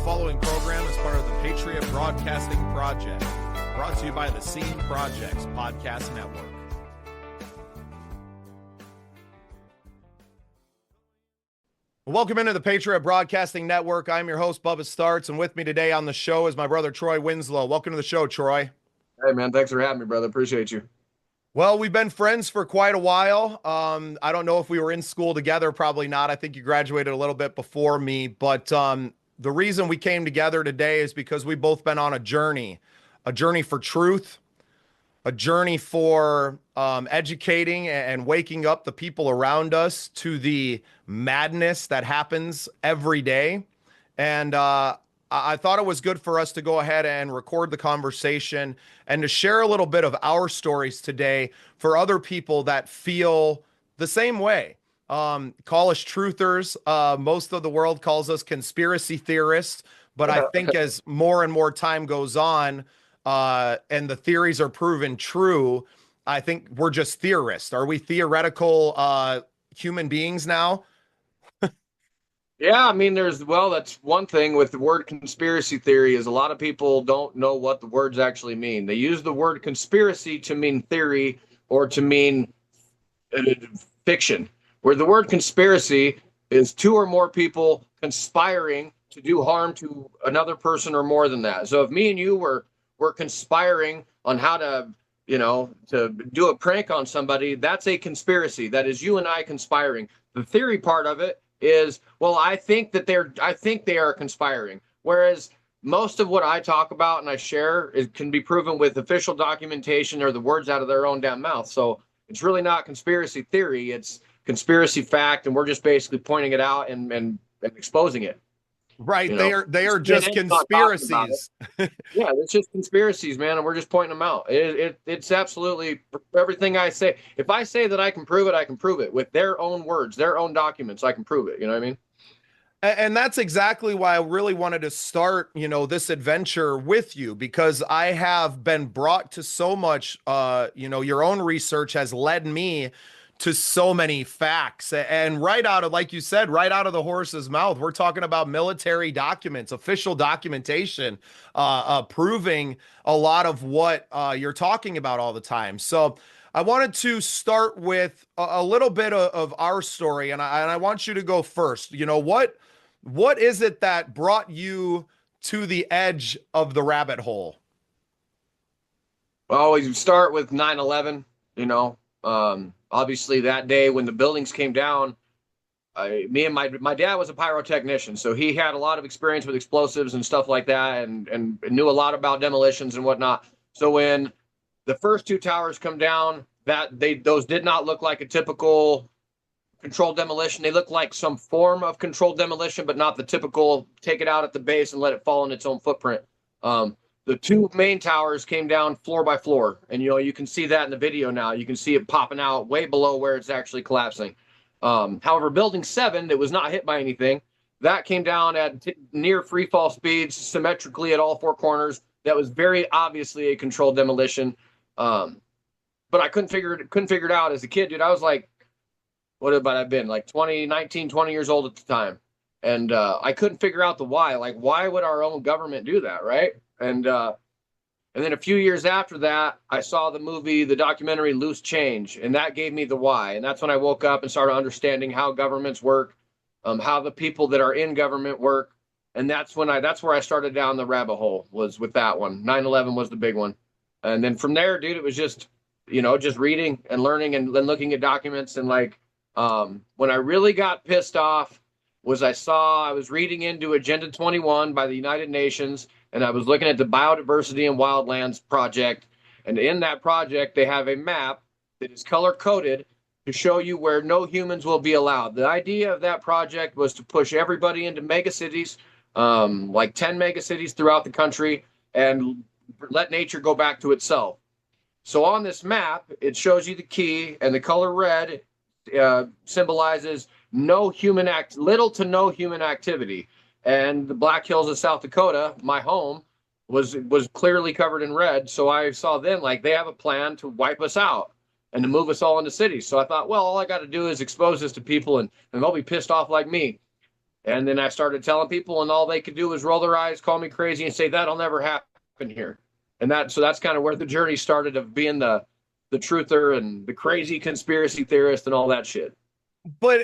following program is part of the Patriot Broadcasting Project, brought to you by the Scene Projects Podcast Network. Welcome into the Patriot Broadcasting Network. I'm your host, Bubba Starts, and with me today on the show is my brother, Troy Winslow. Welcome to the show, Troy. Hey, man. Thanks for having me, brother. Appreciate you. Well, we've been friends for quite a while. I don't know if we were in school together. Probably not. I think you graduated a little bit before me. But the reason we came together today is because we've both been on a journey for truth, a journey for educating and waking up the people around us to the madness that happens every day. And I thought it was good for us to go ahead and record the conversation and to share a little bit of our stories today for other people that feel the same way. Call us truthers. Most of the world calls us conspiracy theorists, but I think as more and more time goes on, and the theories are proven true, I think we're just theorists. Are we theoretical human beings now? Yeah, I mean, that's one thing with the word conspiracy theory is a lot of people don't know what the words actually mean. They use the word conspiracy to mean theory or to mean fiction, where the word conspiracy is two or more people conspiring to do harm to another person or more than that. So if me and you were conspiring on how to do a prank on somebody, that's a conspiracy. That is you and I conspiring. The theory part of it is, well, I think they are conspiring. Whereas most of what I talk about and I share can be proven with official documentation or the words out of their own damn mouth. So it's really not conspiracy theory. It's conspiracy fact. And we're just basically pointing it out and exposing it. Right. They are just conspiracies. Yeah, it's just conspiracies, man. And we're just pointing them out. It's absolutely everything I say. If I say that I can prove it, I can prove it with their own words, their own documents. I can prove it. You know what I mean? And that's exactly why I really wanted to start, this adventure with you, because I have been brought to so much, your own research has led me to so many facts. And right out of, like you said, right out of the horse's mouth, we're talking about military documents, official documentation, proving a lot of what you're talking about all the time. So I wanted to start with a little bit of our story, and I want you to go first. What is it that brought you to the edge of the rabbit hole? Well, we start with 9/11, obviously that day when the buildings came down, me and my dad was a pyrotechnician, so he had a lot of experience with explosives and stuff like that, and knew a lot about demolitions and whatnot. So when the first two towers come down, those did not look like a typical controlled demolition. They looked like some form of controlled demolition, but not the typical take it out at the base and let it fall in its own footprint. The two main towers came down floor by floor. And, you can see that in the video now. You can see it popping out way below where it's actually collapsing. However, building 7 that was not hit by anything, that came down at near free fall speeds, symmetrically at all four corners. That was very obviously a controlled demolition. But I couldn't figure it out as a kid, dude. I was like, what about I've been like 20 years old at the time. And I couldn't figure out the why. Like, why would our own government do that, right? And then a few years after that, I saw the documentary Loose Change, and that gave me the why. And that's when I woke up and started understanding how governments work, how the people that are in government work. And that's where I started down the rabbit hole, was with that one. 9/11 was the big one. And then from there, dude, it was just, just reading and learning and then looking at documents. And when I really got pissed off was I was reading into Agenda 21 by the United Nations, and I was looking at the Biodiversity and Wildlands Project. And in that project, they have a map that is color-coded to show you where no humans will be allowed. The idea of that project was to push everybody into megacities, like 10 megacities throughout the country, and let nature go back to itself. So on this map, it shows you the key, and the color red symbolizes little to no human activity. And the Black Hills of South Dakota, my home, was clearly covered in red. So I saw then, like, they have a plan to wipe us out and to move us all into cities. So I thought, well, all I got to do is expose this to people and they'll be pissed off like me. And then I started telling people, and all they could do was roll their eyes, call me crazy, and say that'll never happen here. And that's kind of where the journey started of being the truther and the crazy conspiracy theorist and all that shit. But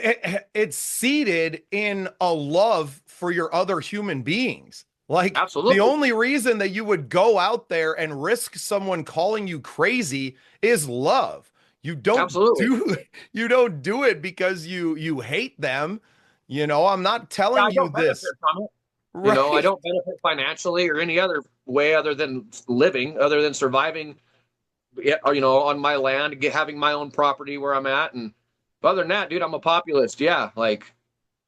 it's seated in a love for your other human beings. Like the Absolutely. only reason that you would go out there and risk someone calling you crazy is love. You don't Absolutely. do you don't do it because you hate them. I'm not Yeah, telling I you don't benefit this. from it. I Right. don't benefit financially or any other way other than living, other than surviving, on my land, having my own property where I'm at. And other than that, dude, I'm a populist. Yeah, like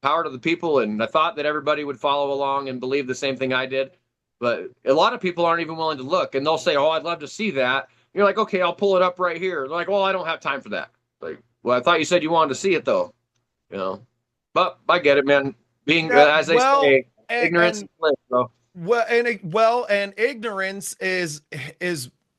power to the people. And I thought that everybody would follow along and believe the same thing I did. But a lot of people aren't even willing to look, and they'll say, "Oh, I'd love to see that." You're like, "Okay, I'll pull it up right here." They're like, "Well, I don't have time for that." Like, well, I thought you said you wanted to see it though, you know. But I get it, man. Being, Yeah, as they well, say, ignorance is bliss, bro. and ignorance is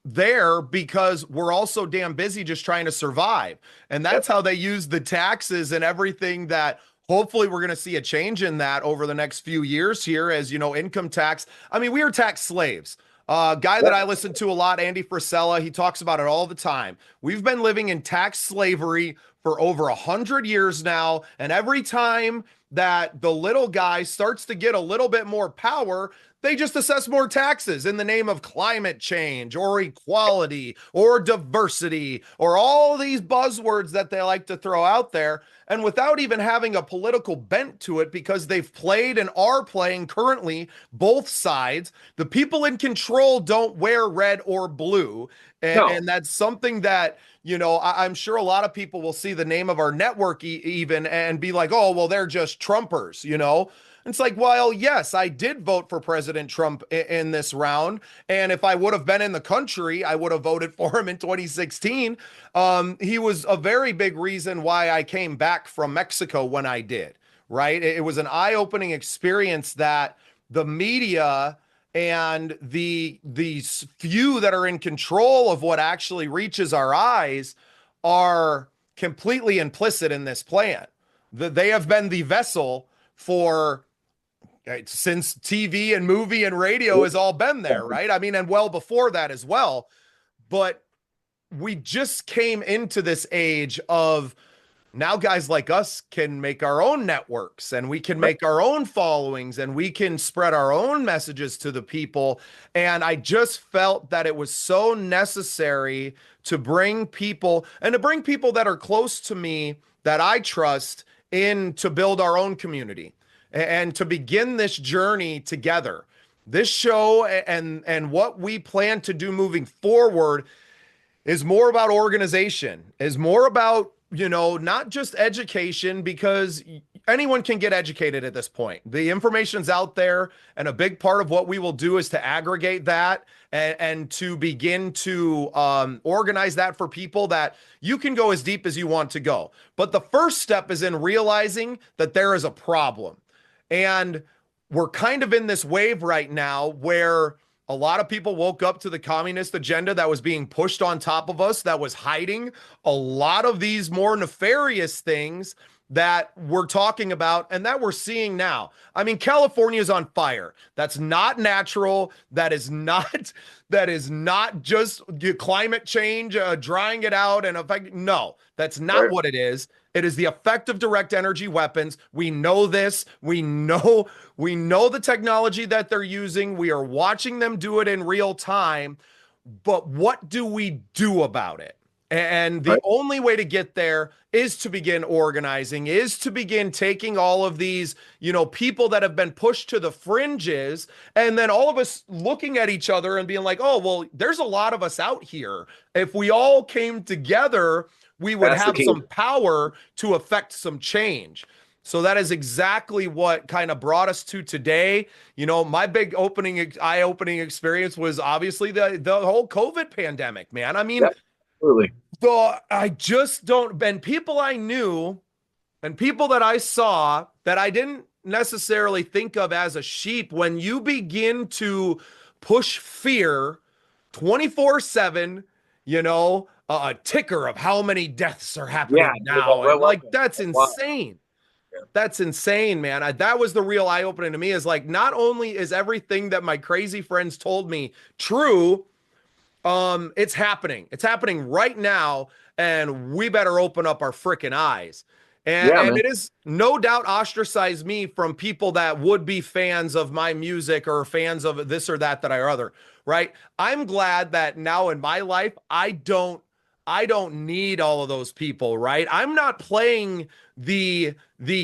there because we're also damn busy just trying to survive. And Yep. that's how they use the taxes and everything that hopefully we're going to see a change in that over the next few years here as income tax. I mean, we are tax slaves. Guy that Yep. I listen to a lot, Andy Frisella, he talks about it all the time. We've been living in tax slavery for over 100 years now, and every time that the little guy starts to get a little bit more power, they just assess more taxes in the name of climate change or equality or diversity or all these buzzwords that they like to throw out there. And without even having a political bent to it, because they've played and are playing currently both sides, the people in control don't wear red or blue. And No. that's something that I'm sure a lot of people will see the name of our network even and be like, oh, well, they're just Trumpers. It's like, well, yes, I did vote for President Trump in this round. And if I would have been in the country, I would have voted for him in 2016. He was a very big reason why I came back from Mexico when I did, right? It was an eye opening experience that the media and the few that are in control of what actually reaches our eyes are completely implicit in this plan. They have been the vessel for since TV and movie and radio has all been there, right? I mean, and well before that as well. But we just came into this age of now guys like us can make our own networks and we can make our own followings and we can spread our own messages to the people. And I just felt that it was so necessary to bring people and to bring people that are close to me that I trust in to build our own community and to begin this journey together. This show and what we plan to do moving forward is more about organization, is more about, not just education, because anyone can get educated at this point. The information's out there, and a big part of what we will do is to aggregate that and to begin to organize that for people that you can go as deep as you want to go. But the first step is in realizing that there is a problem. And we're kind of in this wave right now where a lot of people woke up to the communist agenda that was being pushed on top of us, that was hiding a lot of these more nefarious things that we're talking about and that we're seeing now. I mean, California is on fire. That's not natural. That is not just climate change, drying it out and affect. No, that's not Right. what it is. It is the effect of direct energy weapons. We know this. We know the technology that they're using. We are watching them do it in real time. But what do we do about it? And the Right. only way to get there is to begin organizing, is to begin taking all of these, people that have been pushed to the fringes, and then all of us looking at each other and being like, oh, well, there's a lot of us out here. If we all came together, we would That's the have key. some power to affect some change. So that is exactly what kind of brought us to today. My big eye-opening experience was obviously the whole COVID pandemic, man. I mean, Yep. Absolutely. I just don't, and people I knew and people that I saw that I didn't necessarily think of as a sheep, when you begin to push fear 24/7, a ticker of how many deaths are Yeah. happening now. And Well, like, welcome. that's Wow. insane. That's insane, man. That was the real eye opening to me is like, not only is everything that my crazy friends told me true, it's happening. It's happening right now, and we better open up our freaking eyes. Yeah, And man. it is no doubt ostracized me from people that would be fans of my music or fans of this or that or other, right? I'm glad that now in my life, I don't need all of those people, right? I'm not playing the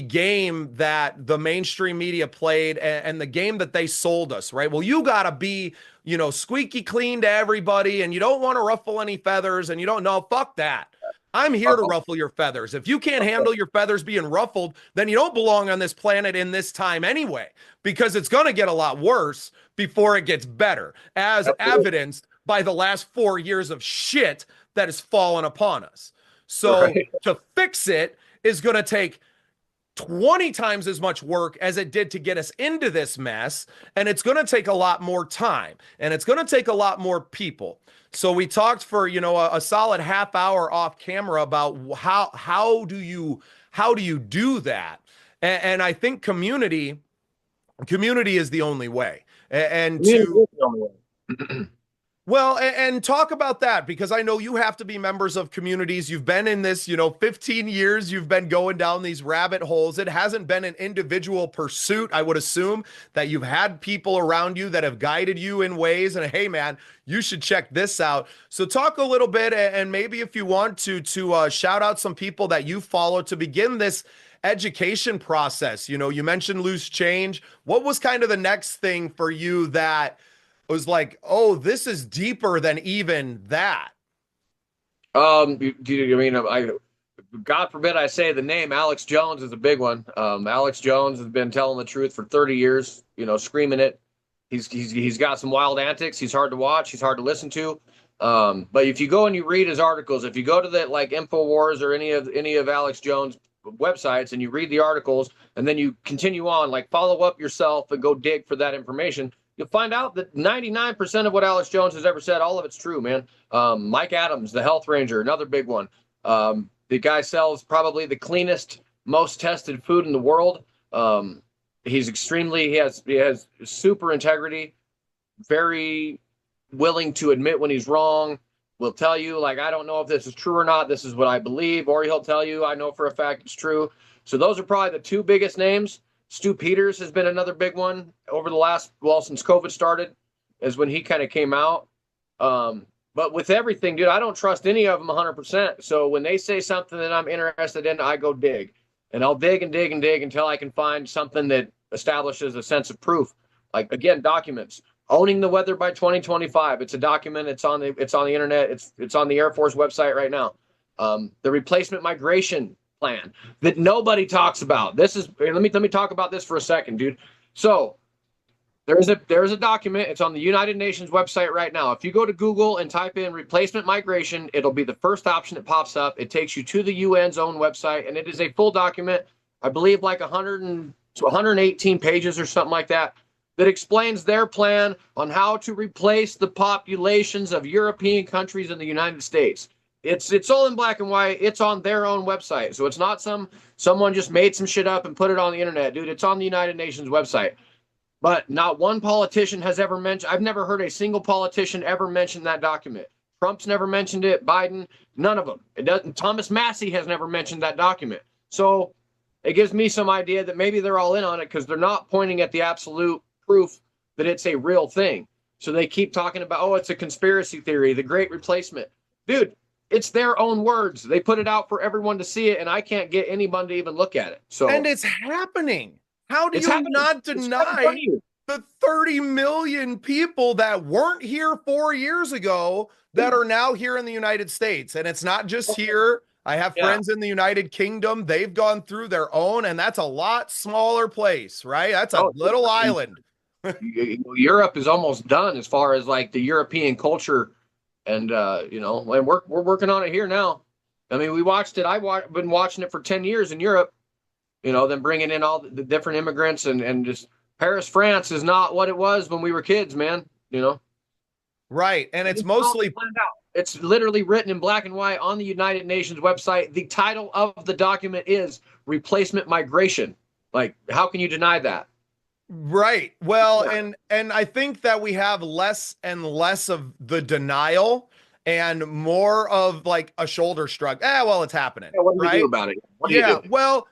game that the mainstream media played and the game that they sold us, right? Well, you got to be, squeaky clean to everybody and you don't want to ruffle any feathers and you don't know, fuck that. I'm here to ruffle your feathers. If you can't handle your feathers being ruffled, then you don't belong on this planet in this time anyway, because it's going to get a lot worse before it gets better, as Absolutely. evidenced by the last 4 years of shit that has fallen upon us. So Right. to fix it is going to take 20 times as much work as it did to get us into this mess. And it's going to take a lot more time and it's going to take a lot more people. So we talked for, a solid half hour off camera about how do you do that? And I think community is the only way. And Community to is the only way. well, and talk about that because I know you have to be members of communities. You've been in this, 15 years. You've been going down these rabbit holes. It hasn't been an individual pursuit. I would assume that you've had people around you that have guided you in ways. And hey, man, you should check this out. So talk a little bit, and maybe if you want to shout out some people that you follow to begin this education process. You mentioned loose change. What was kind of the next thing for you that was like, oh, this is deeper than even that? I mean, God forbid I say the name Alex Jones is a big one. Alex Jones has been telling the truth for 30 years, screaming it. He's got some wild antics. He's hard to watch. He's hard to listen to. But if you go and you read his articles, if you go to the like InfoWars or any of Alex Jones websites and you read the articles and then you continue on, like follow up yourself and go dig for that information, you'll find out that 99% of what Alex Jones has ever said, all of it's true, man. Mike Adams, the health ranger, another big one. The guy sells probably the cleanest, most tested food in the world. He has super integrity, very willing to admit when he's wrong. Will tell you, like, I don't know if this is true or not. This is what I believe. Or he'll tell you, I know for a fact it's true. So those are probably the two biggest names. Stu Peters has been another big one over the since COVID started, is when he kind of came out. But with everything, dude, I don't trust any of them 100%. So when they say something that I'm interested in, I go dig. And I'll dig and dig and dig until I can find something that establishes a sense of proof. Like, again, documents. Owning the Weather by 2025. It's a document. It's on the internet. It's on the Air Force website right now. The replacement migration plan that nobody talks about. Let me talk about this for a second, dude. So there's a document. It's on the United Nations website right now. If you go to Google and type in replacement migration, it'll be the first option that pops up. It takes you to the UN's own website, and it is a full document. I believe like 118 pages or something like that explains their plan on how to replace the populations of European countries in the United States. It's all in black and white. It's on their own website. So it's not someone just made some shit up and put it on the internet, dude. It's on the United Nations website. But not one politician has ever mentioned. I've never heard a single politician ever mention that document. Trump's never mentioned it. Biden, none of them. It doesn't. Thomas Massey has never mentioned that document. So it gives me some idea that maybe they're all in on it because they're not pointing at the absolute proof that it's a real thing. So they keep talking about, oh, it's a conspiracy theory, the great replacement. Dude, it's their own words. They put it out for everyone to see it, and I can't get anyone to even look at it. So And it's happening. How do it's you happening. not It's right in front of deny you. the 30 million people that weren't here 4 years ago that are now here in the United States? And it's not just here. I have Yeah. friends in the United Kingdom. They've gone through their own, and that's a lot smaller place, right? That's a little island. Europe is almost done as far as like the European culture, and and we're working on it here now. I mean, we watched it. I've been watching it for 10 years in Europe. Then bringing in all the different immigrants and just Paris, France is not what it was when we were kids, man. Right. And it's It's all mostly planned out. It's literally written in black and white on the United Nations website. The title of the document is replacement migration. Like, how can you deny that? Right. Well, and I think that we have less and less of the denial and more of like a shoulder shrug. Well, it's happening, Yeah, what do we do right? about it? What do you Yeah. do? Well,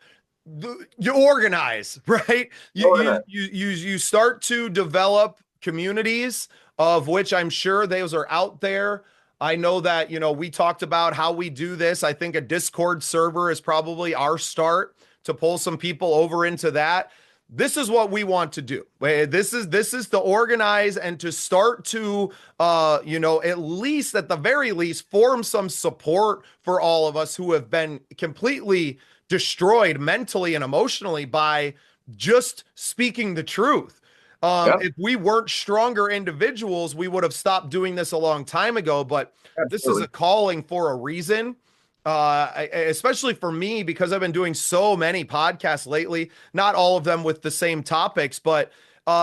you organize, right? Organize. You start to develop communities of which I'm sure those are out there. I know that, we talked about how we do this. I think a Discord server is probably our start to pull some people over into that. This is what we want to do. This is to organize and to start to at least at the very least form some support for all of us who have been completely destroyed mentally and emotionally by just speaking the truth. Yeah, If we weren't stronger individuals, we would have stopped doing this a long time ago. But this is a absolutely. calling for a reason. Especially for me, because I've been doing so many podcasts lately, not all of them with the same topics, but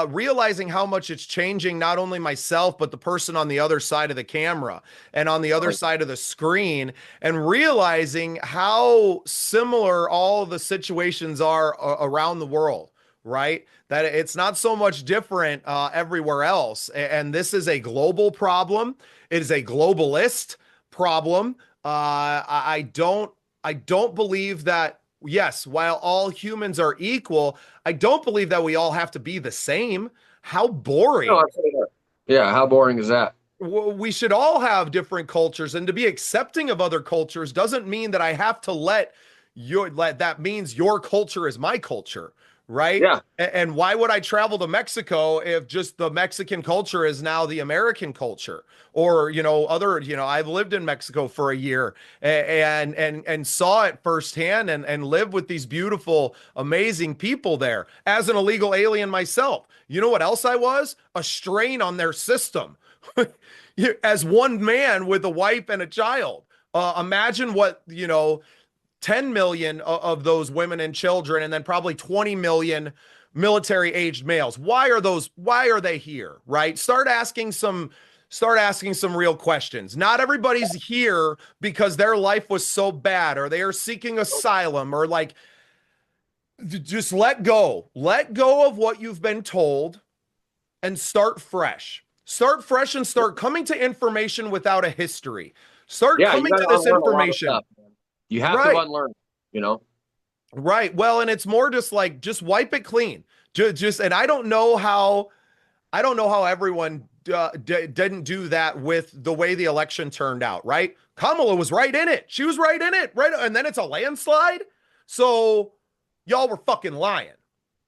realizing how much it's changing not only myself, but the person on the other side of the camera and on the other Right. side of the screen, and realizing how similar all the situations are around the world, right? That it's not so much different everywhere else. And this is a global problem. It is a globalist problem. I don't believe that, yes, while all humans are equal, I don't believe that we all have to be the same. How No, boring. absolutely not. Yeah, how boring is that? We should all have different cultures, and to be accepting of other cultures doesn't mean that I have to let that means your culture is my culture, right? Yeah, And why would I travel to Mexico if just the Mexican culture is now the American culture? Or, I've lived in Mexico for a year and saw it firsthand and lived with these beautiful, amazing people there as an illegal alien myself. You know what else I was? A strain on their system. As one man with a wife and a child. Imagine what, 10 million of those women and children, and then probably 20 million military aged males. Why are they here? Right? Start asking some real questions. Not everybody's here because their life was so bad or they are seeking asylum or like just let go. Let go of what you've been told and start fresh. Start fresh and start coming to information without a history. Start yeah, you coming got to to this unlearn a lot of information. stuff, man. You have to Right. unlearn, you know? Right. Well, and it's more just like just wipe it clean. Just and I don't know how everyone didn't do that with the way the election turned out, right? Kamala was right in it. She was right in it, right? And then it's a landslide. So y'all were fucking lying.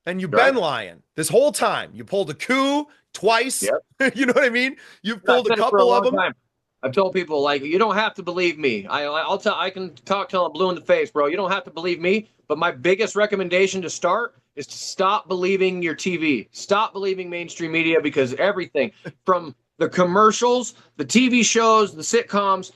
And you've been Right? lying this whole time. You pulled a coup twice. Yep. You know what I mean? You've I've pulled a said it for a couple of long them. time. I've told people like you don't have to believe me. I'll tell I can talk till I'm blue in the face, bro. You don't have to believe me. But my biggest recommendation to start is to stop believing your TV. Stop believing mainstream media because everything from the commercials, the TV shows, the sitcoms,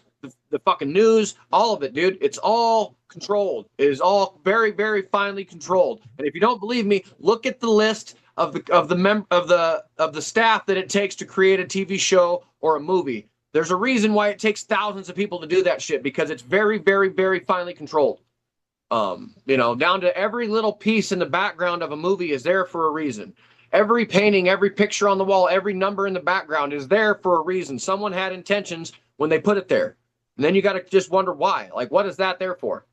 the fucking news, all of it, dude. It's all controlled. It is all very, very finely controlled. And if you don't believe me, look at the list of the staff that it takes to create a TV show or a movie. There's a reason why it takes thousands of people to do that shit because it's very, very, very finely controlled. Down to every little piece in the background of a movie is there for a reason. Every painting, every picture on the wall, every number in the background is there for a reason. Someone had intentions when they put it there. And then you got to just wonder why. Like, what is that there for?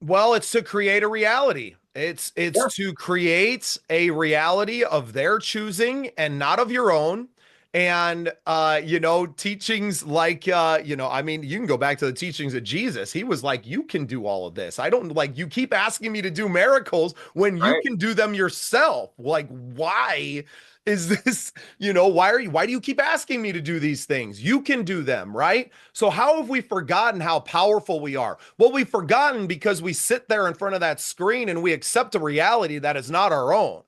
Well, it's to create a reality. It's Yeah, to create a reality of their choosing and not of your own. And teachings like I mean, you can go back to the teachings of Jesus. He was like, you can do all of this. I don't like you keep asking me to do miracles when you right. can do them yourself. Like, why is this, why do you keep asking me to do these things? You can do them, right? So how have we forgotten how powerful we are? Well, we've forgotten because we sit there in front of that screen and we accept a reality that is not our own.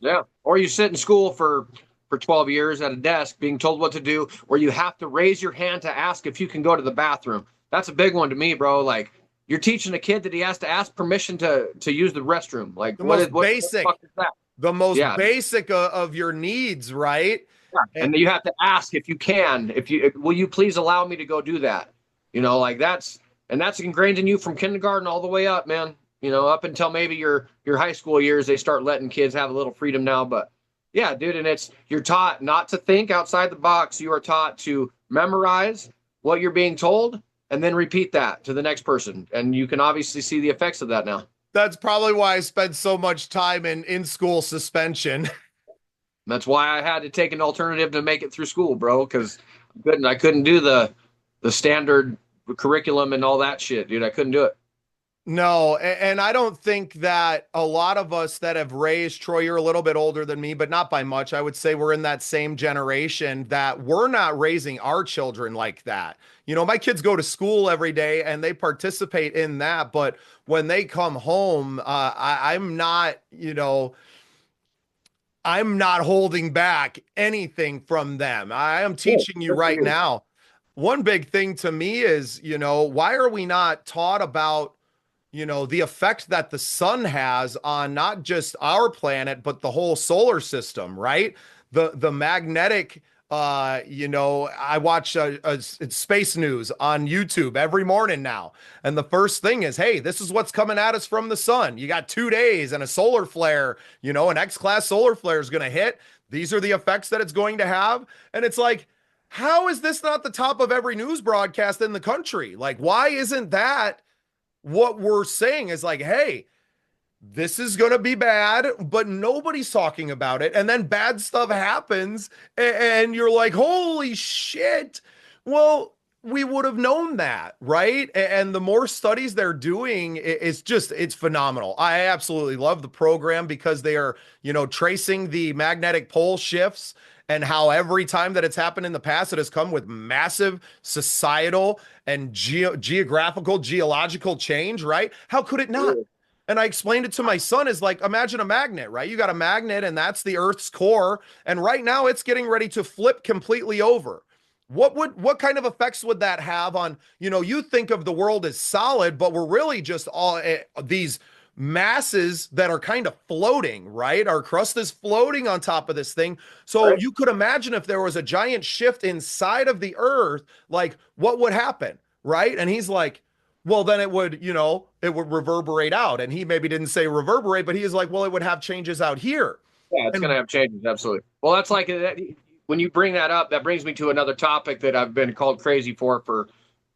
Yeah. Or you sit in school for 12 years at a desk being told what to do, or you have to raise your hand to ask if you can go to the bathroom. That's a big one to me, bro. Like you're teaching a kid that he has to ask permission to use the restroom. Like The most what the basic, fuck is that? the most Yeah. basic of your needs, right? Yeah. And And you have to ask if you can, will you please allow me to go do that? Like that's ingrained in you from kindergarten all the way up, man. You know, up until maybe your high school years, they start letting kids have a little freedom now. But yeah, dude, and you're taught not to think outside the box. You are taught to memorize what you're being told and then repeat that to the next person. And you can obviously see the effects of that now. That's probably why I spent so much time in school suspension. That's why I had to take an alternative to make it through school, bro, because I couldn't do the standard curriculum and all that shit, dude. I couldn't do it. No, and I don't think that a lot of us that have raised Troy, you're a little bit older than me, but not by much. I would say we're in that same generation that we're not raising our children like that. You know, my kids go to school every day and they participate in that, but when they come home, I'm not, I'm not holding back anything from them. I am Cool. teaching you Good for right you. now. One big thing to me is, why are we not taught about the effect that the sun has on not just our planet, but the whole solar system, right? The magnetic, I watch space news on YouTube every morning now. And the first thing is, hey, this is what's coming at us from the sun. You got 2 days and a solar flare, an X-class solar flare is going to hit. These are the effects that it's going to have. And it's like, how is this not the top of every news broadcast in the country? Like, why isn't that what we're saying is like, hey, this is going to be bad, but nobody's talking about it. And then bad stuff happens, and you're like, holy shit. Well, we would have known that, right? And the more studies they're doing, it's phenomenal. I absolutely love the program because they are, tracing the magnetic pole shifts and how every time that it's happened in the past, it has come with massive societal and geological change, right? How could it not? And I explained it to my son is like, imagine a magnet, right? You got a magnet and that's the Earth's core. And right now it's getting ready to flip completely over. What kind of effects would that have on, you think of the world as solid, but we're really just all these masses that are kind of floating, right? Our crust is floating on top of this thing. So Right? you could imagine if there was a giant shift inside of the earth, like what would happen, right? And he's like, well, then it would reverberate out. And he maybe didn't say reverberate, but he is like, well, it would have changes out here. Yeah, it's going to And have changes. Absolutely. Well, that's like when you bring that up, that brings me to another topic that I've been called crazy for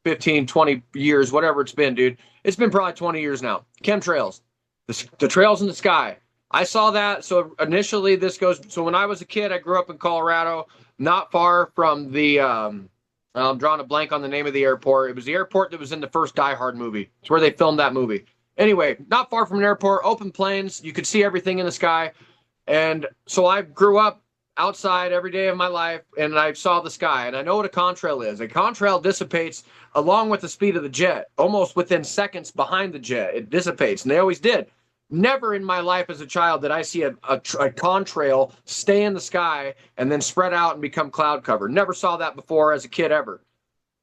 15, 20 years, whatever it's been, dude. It's been probably 20 years now. Chemtrails, the trails in the sky. I saw that. So initially so when I was a kid, I grew up in Colorado, not far from I'm drawing a blank on the name of the airport. It was the airport that was in the first Die Hard movie. It's where they filmed that movie. Anyway, not far from an airport, open plains. You could see everything in the sky. And so I grew up outside every day of my life and I saw the sky. And I know what a contrail is. A contrail dissipates along with the speed of the jet, almost within seconds behind the jet. It dissipates. And they always did. Never in my life as a child did I see a contrail stay in the sky and then spread out and become cloud cover. Never saw that before as a kid ever.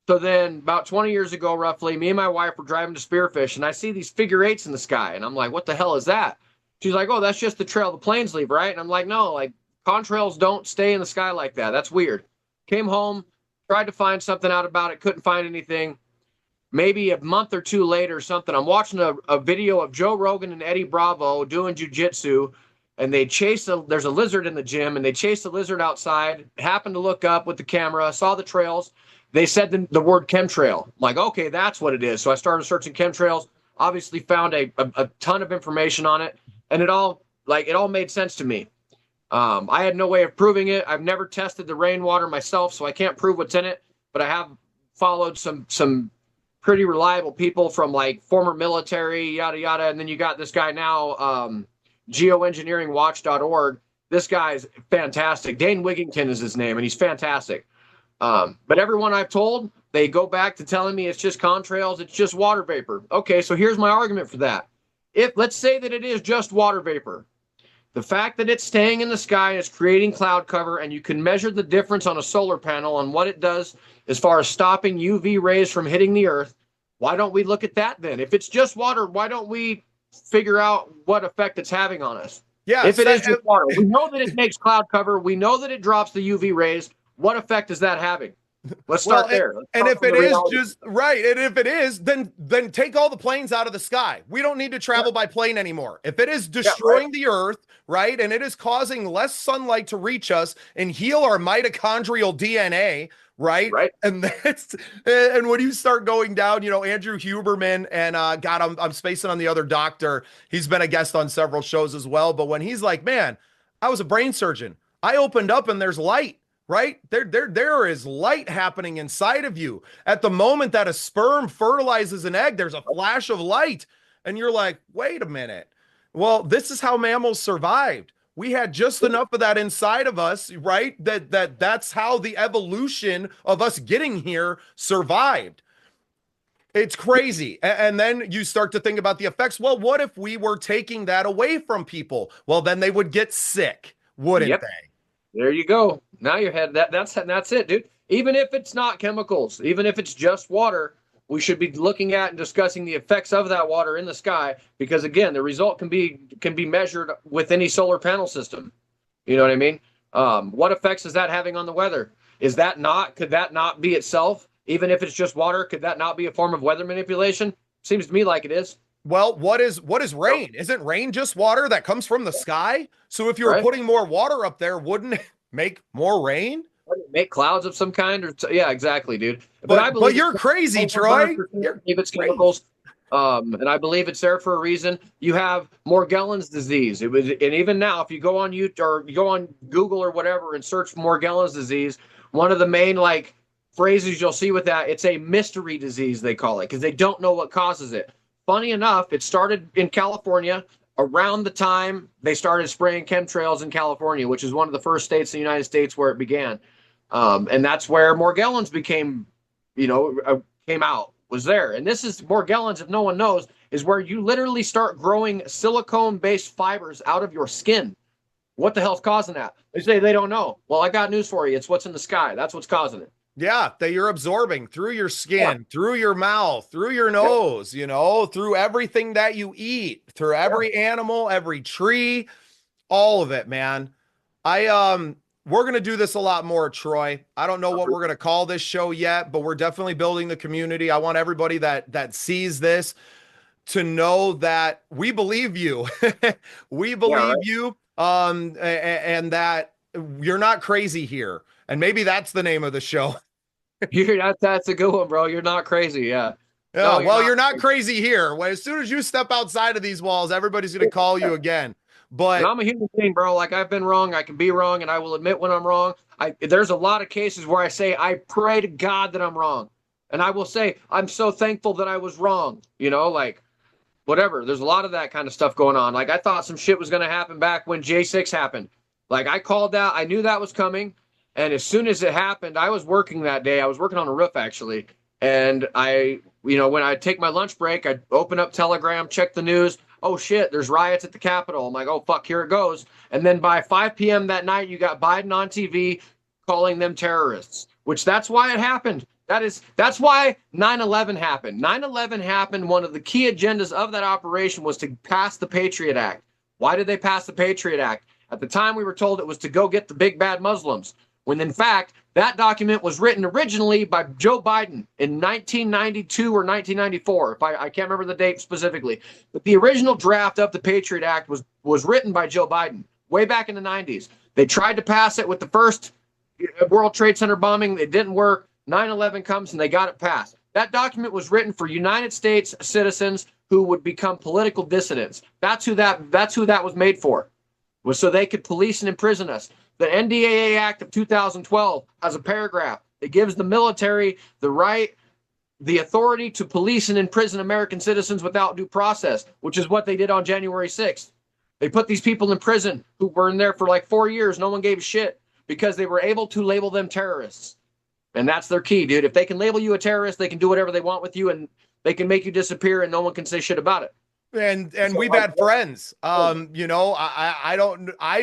So then about 20 years ago, roughly, me and my wife were driving to spearfish and I see these figure eights in the sky. And I'm like, what the hell is that? She's like, oh, that's just the trail the planes leave, right? And I'm like, no, like contrails don't stay in the sky like that. That's weird. Came home, tried to find something out about it, couldn't find anything. Maybe a month or two later, something. I'm watching a video of Joe Rogan and Eddie Bravo doing jujitsu, and there's a lizard in the gym, and they chased the lizard outside. Happened to look up with the camera, saw the trails. They said the word chemtrail. I'm like, okay, that's what it is. So I started searching chemtrails. Obviously, found a ton of information on it, and it all made sense to me. I had no way of proving it. I've never tested the rainwater myself, so I can't prove what's in it. But I have followed some pretty reliable people from like former military, yada, yada. And then you got this guy now, geoengineeringwatch.org. This guy's fantastic. Dane Wigington is his name, and he's fantastic. But everyone I've told, they go back to telling me it's just contrails, it's just water vapor. Okay, so here's my argument for that. Let's say that it is just water vapor. The fact that it's staying in the sky is creating cloud cover, and you can measure the difference on a solar panel on what it does as far as stopping UV rays from hitting the earth. Why don't we look at that then? If it's just water, why don't we figure out what effect it's having on us? yeah, If it is just water, we know that it makes cloud cover. We know that it drops the UV rays. What effect is that having? Let's Well, start there. Let's and start if from it the is reality. just right, and if it is, then take all the planes out of the sky. We don't need to Yeah, travel by plane anymore. If it is yeah, right, destroying the earth, right, and it is causing less sunlight to reach us and heal our mitochondrial DNA, right? right. And that's and when you start going down, Andrew Huberman and God, I'm spacing on the other doctor. He's been a guest on several shows as well. But when he's like, man, I was a brain surgeon. I opened up and there's light, right? There is light happening inside of you. At the moment that a sperm fertilizes an egg, there's a flash of light. And you're like, wait a minute. Well, this is how mammals survived. We had just enough of that inside of us, right? That's how the evolution of us getting here survived. It's crazy. And then you start to think about the effects. Well, what if we were taking that away from people? Well, then they would get sick, wouldn't Yep. they? There you go. Now you're head that's it, dude. Even if it's not chemicals, even if it's just water, we should be looking at and discussing the effects of that water in the sky because again, the result can be measured with any solar panel system. You know what I mean? What effects is that having on the weather? Could that not be itself? Even if it's just water, could that not be a form of weather manipulation? Seems to me like it is. Well, what is rain? Isn't rain just water that comes from the sky? So if you were Right? putting more water up there, wouldn't it make more rain? Make clouds of some kind, or yeah, exactly, dude. But I But believe you're crazy, Troy. 100% You're believe it's crazy. chemicals, and I believe it's there for a reason. You have Morgellons disease. It was, and even now, if you go on YouTube or you go on Google or whatever and search for Morgellons disease, one of the main like phrases you'll see with that, it's a mystery disease they call it because they don't know what causes it. Funny enough, it started in California around the time they started spraying chemtrails in California, which is one of the first states in the United States where it began. And that's where Morgellons came out, was there. And this is Morgellons, if no one knows, is where you literally start growing silicone-based fibers out of your skin. What the hell's causing that? They say they don't know. Well, I got news for you. It's what's in the sky. That's what's causing it. Yeah, that you're absorbing through your Yeah. skin, through your mouth, through your Yep. nose, through everything that you eat, through every animal, every tree, all of it, man. We're gonna do this a lot more, Troy. I don't know what we're gonna call this show yet, but we're definitely building the community. I want everybody that sees this to know that we believe you. We Yeah, believe right. you. And that you're not crazy here. And maybe that's the name of the show. That's a good one, bro. You're not crazy. Yeah. Yeah, No, you're well, not. you're not crazy here. Well, as soon as you step outside of these walls, everybody's going to call you again. And But I'm a human being, bro. Like I've been wrong. I can be wrong, and I will admit when I'm wrong. There's a lot of cases where I say I pray to God that I'm wrong, and I will say I'm so thankful that I was wrong. Like whatever. There's a lot of that kind of stuff going on. Like I thought some shit was going to happen back when J6 happened. Like I called that. I knew that was coming, and as soon as it happened, I was working that day. I was working on a roof actually, and when I take my lunch break, I open up Telegram, check the news. Oh shit, there's riots at the Capitol. I'm like, oh fuck, here it goes. And then by 5 p.m. that night, you got Biden on TV calling them terrorists, which that's why it happened. That's why 9/11 happened. 9/11 happened. One of the key agendas of that operation was to pass the Patriot Act. Why did they pass the Patriot Act? At the time, we were told it was to go get the big bad Muslims, when in fact, that document was written originally by Joe Biden in 1992 or 1994. I can't remember the date specifically, but the original draft of the Patriot Act was written by Joe Biden way back in the 90s. They tried to pass it with the first World Trade Center bombing. It didn't work. 9/11 comes and they got it passed. That document was written for United States citizens who would become political dissidents. That's who that was made for. Was so they could police and imprison us. The NDAA Act of 2012 has a paragraph that gives the military the authority to police and imprison American citizens without due process, which is what they did on January 6th. They put these people in prison who were in there for like 4 years. No one gave a shit because they were able to label them terrorists. And that's their key, dude. If they can label you a terrorist, they can do whatever they want with you and they can make you disappear and no one can say shit about it. and So, we've like, had friends. I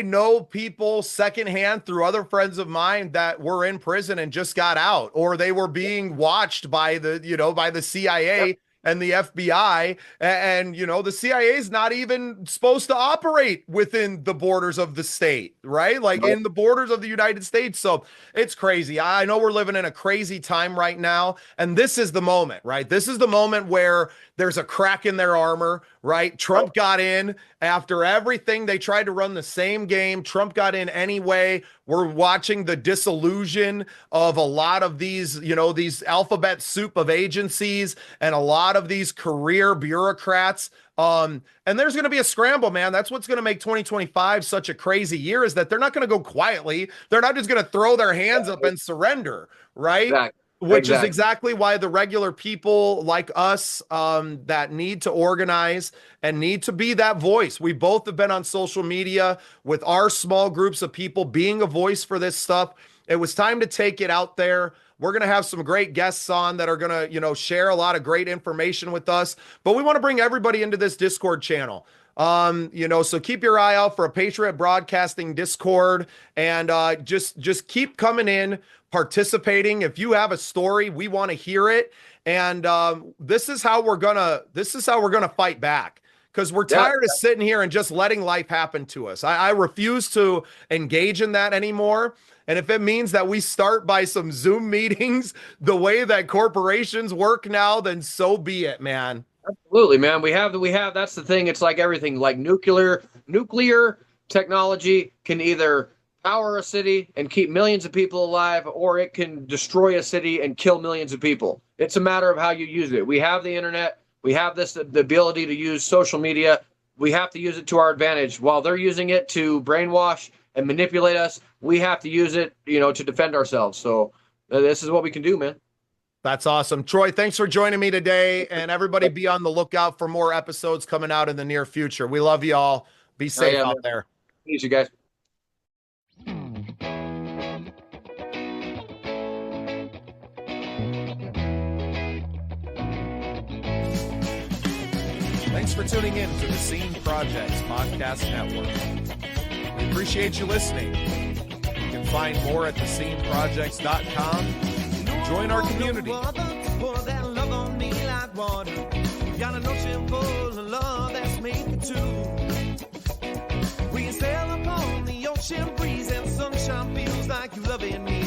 know people secondhand through other friends of mine that were in prison and just got out, or they were being watched by the CIA. Yep. and the FBI. And, the CIA is not even supposed to operate within the borders of the state, right? Like in the borders of the United States. So it's crazy. I know we're living in a crazy time right now. And this is the moment, right? This is the moment where there's a crack in their armor, right? Trump got in after everything. They tried to run the same game. Trump got in anyway. We're watching the disillusion of a lot of these, these alphabet soup of agencies and a lot of these career bureaucrats. And there's going to be a scramble, man. That's what's going to make 2025 such a crazy year, is that they're not going to go quietly. They're not just going to throw their hands up and surrender, right? Exactly. Which is exactly why the regular people like us that need to organize and need to be that voice. We both have been on social media with our small groups of people being a voice for this stuff. It was time to take it out there. We're going to have some great guests on that are going to, share a lot of great information with us. But we want to bring everybody into this Discord channel. So keep your eye out for a Patriot Broadcasting Discord, and just keep coming in, participating. If you have a story, we want to hear it. And this is how we're gonna fight back, because we're tired of sitting here and just letting life happen to us. I refuse to engage in that anymore. And if it means that we start by some Zoom meetings the way that corporations work now, then so be it, man. Absolutely, man. We have, that's the thing. It's like everything, like nuclear technology can either power a city and keep millions of people alive, or it can destroy a city and kill millions of people. It's a matter of how you use it. We have the internet. We have the ability to use social media. We have to use it to our advantage. While they're using it to brainwash and manipulate us, we have to use it, to defend ourselves. So this is what we can do, man. That's awesome. Troy, thanks for joining me today. And everybody be on the lookout for more episodes coming out in the near future. We love you all. Be safe out there. Peace, you guys. Thanks for tuning in to the Scene Projects Podcast Network. We appreciate you listening. You can find more at thesceneprojects.com. Join our community. Got an ocean full of love that's made for two. We sail upon the ocean breeze, and sunshine feels like you loving me.